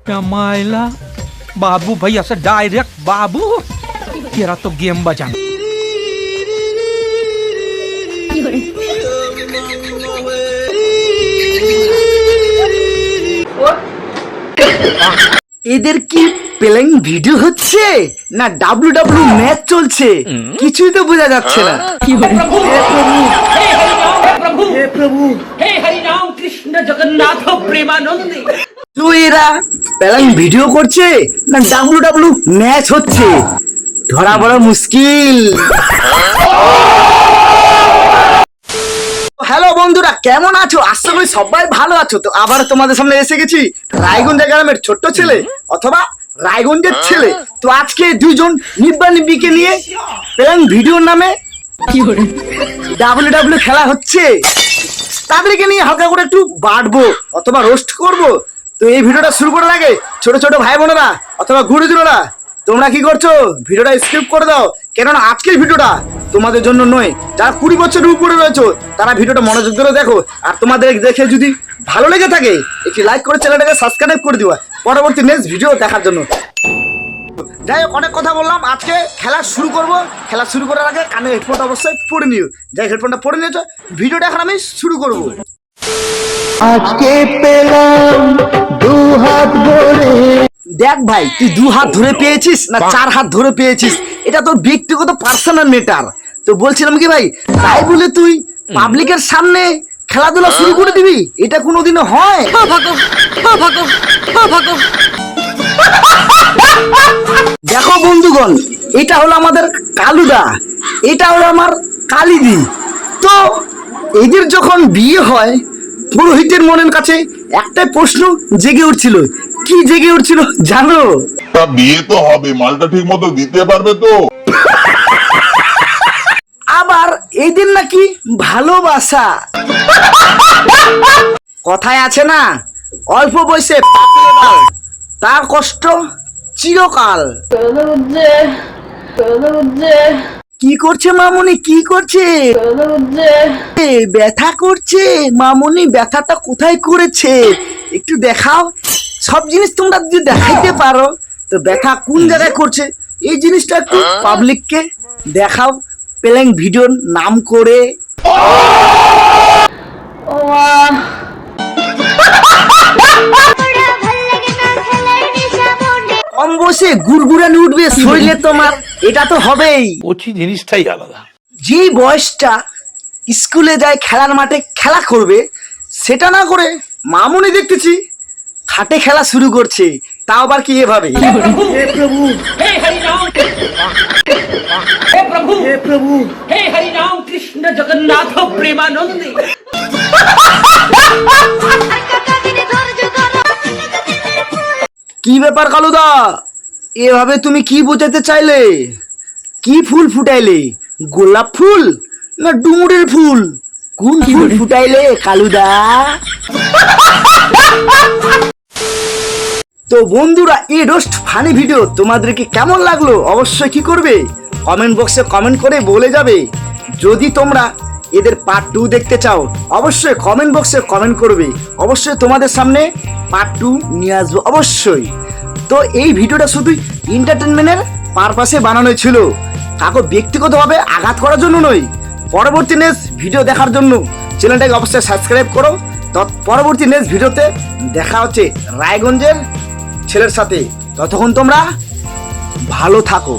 मायला बाबू भैया से डायरेक्ट बाबू तेरा तो गेम बजा। এদের কি প্লেইং ভিডিও হচ্ছে না ডাব্লিউডাব্লিউ ম্যাচ চলছে কিছুই তো বোঝা যাচ্ছে না। हे प्रभु हे हरि राम कृष्ण जगन्नाथ प्रेमानंद। তো এরা প্লেইং ভিডিও করছে না ডাব্লিউডাব্লিউ ম্যাচ হচ্ছে ধরা বড় মুশকিল। হ্যালো বন্ধুরা, কেমন আছো? আশা করি সবাই ভালো আছো। তো আবার তোমাদের সামনে এসে গেছি রায়গঞ্জ গ্রামের ছোট্ট ছেলে অথবা রায়গঞ্জের ছেলে। তো আজকে দুইজন নিব্বা নিব্বিকে নিয়ে প্লেইং ভিডিওর নামে ডাব্লিউডাব্লিউ খেলা হচ্ছে, তাদেরকে নিয়ে হালকা করে একটু বাড়বো অথবা রোস্ট করব। তো এই ভিডিওটা শুরু করার আগে ছোট ছোট ভাই বোনেরা অথবা গুরুজনেরা তোমরা কি করছো? ভিডিওটা স্কিপ করে দাও, কেননা আজকের ভিডিওটা তোমাদের জন্য নয়। যারা 20 বছরের উপরে রয়েছো তারা ভিডিওটা মনোযোগ ধরে দেখো, আর তোমাদের দেখে যদি ভালো লেগে থাকে একটি লাইক করে চ্যানেলটাকে সাবস্ক্রাইব করে দিবা পরবর্তী নেক্সট ভিডিও দেখার জন্য। যাই হোক, অনেক কথা বললাম, আজকে খেলা শুরু করব। খেলা শুরু করার আগে কানে হেডফোনটা অবশ্যই পরে নিও। যাই হেডফোনটা পরে নিয়েছো, ভিডিওটা এখন আমি শুরু করব। আজকে পেলাম দু হাত ভরে। দেখ ভাই, তুই 2 হাত ধরে পেয়েছিস না 4 হাত ধরে পেয়েছিস এটা তোর ব্যক্তিগত পার্সোনাল ম্যাটার। তো বলছিলাম কি ভাই, তাই বলে তুই পাবলিকের সামনে খেলাধুলা শুরু করে দিবি? এটা কোনোদিনও হয়? দেখো বন্ধুগণ, এটা হলো আমাদের কালুদা, এটা হলো আমার কালিদি। তো এদের যখন বিয়ে হয় পুরোহিতের মনের কাছে একটাই প্রশ্ন জেগে উঠছিল। কি জেগে উঠছিল জানো? তা বিয়ে তো হবে, মালটা ঠিক মতো দিতে পারবে তো? আবার এদের নাকি ভালোবাসা। কথায় আছে না, অল্প বয়সে পাকলে বাল, তার কষ্ট চিরকাল। কি করছে মামুনি? কি করছে? ব্যথা করছে মামুনি? ব্যথাটা কোথায় করেছে একটু দেখাও। সব জিনিস তোমরা যদি দেখাইতে পারো তো ব্যথা কোন জায়গায় করছে এই জিনিসটা একটু পাবলিককে দেখাও প্লেইং ভিডিওর নাম করে। কম বসে গুড়গুড়ানি উঠবে শরীরে তোমার, এটা তো হবেই। ওছি জিনিসটাই আলাদা। যে বয়সটা স্কুলে যায় খেলার মাঠে খেলা করবে সেটা না করে মামুনি দেখতেছি খাটে খেলা শুরু করছে, তাও আবার কি এভাবে। हे प्रभु हे हरि राम हे प्रभु हे हरि राम कृष्ण जगन्नाथ प्रेमानंद। কি ব্যাপার কালুদা, এভাবে তুমি কি বোঝাতে চাইলে? কি ফুল ফুটাইলে? গোলাপ ফুল না ডুমুরের ফুল? কোন ফুল ফুটাইলে কালুদা? তো বন্ধুরা, এই রোস্ট ফানি ভিডিও তোমাদেরকে কেমন লাগলো অবশ্যই কি করবে কমেন্ট বক্সে কমেন্ট করে বলে যাবে। যদি তোমরা এদের পার্ট 2 দেখতে চাও অবশ্যই কমেন্ট বক্সে কমেন্ট করবে, অবশ্যই তোমাদের সামনে পার্ট 2 নিয়ে আসবো অবশ্যই। তো এই ভিডিওটা শুধু এন্টারটেনমেন্টের পারপাসে বানানো ছিল, কাউকে ব্যক্তিগতভাবে আঘাত করার জন্য নয়। পরবর্তী নেক্সট ভিডিও দেখার জন্য চ্যানেলটাকে অবশ্যই সাবস্ক্রাইব করো। তো পরবর্তী নেক্সট ভিডিওতে দেখা হচ্ছে রায়গঞ্জের ছেলের সাথে। ততক্ষণ তোমরা ভালো থাকো।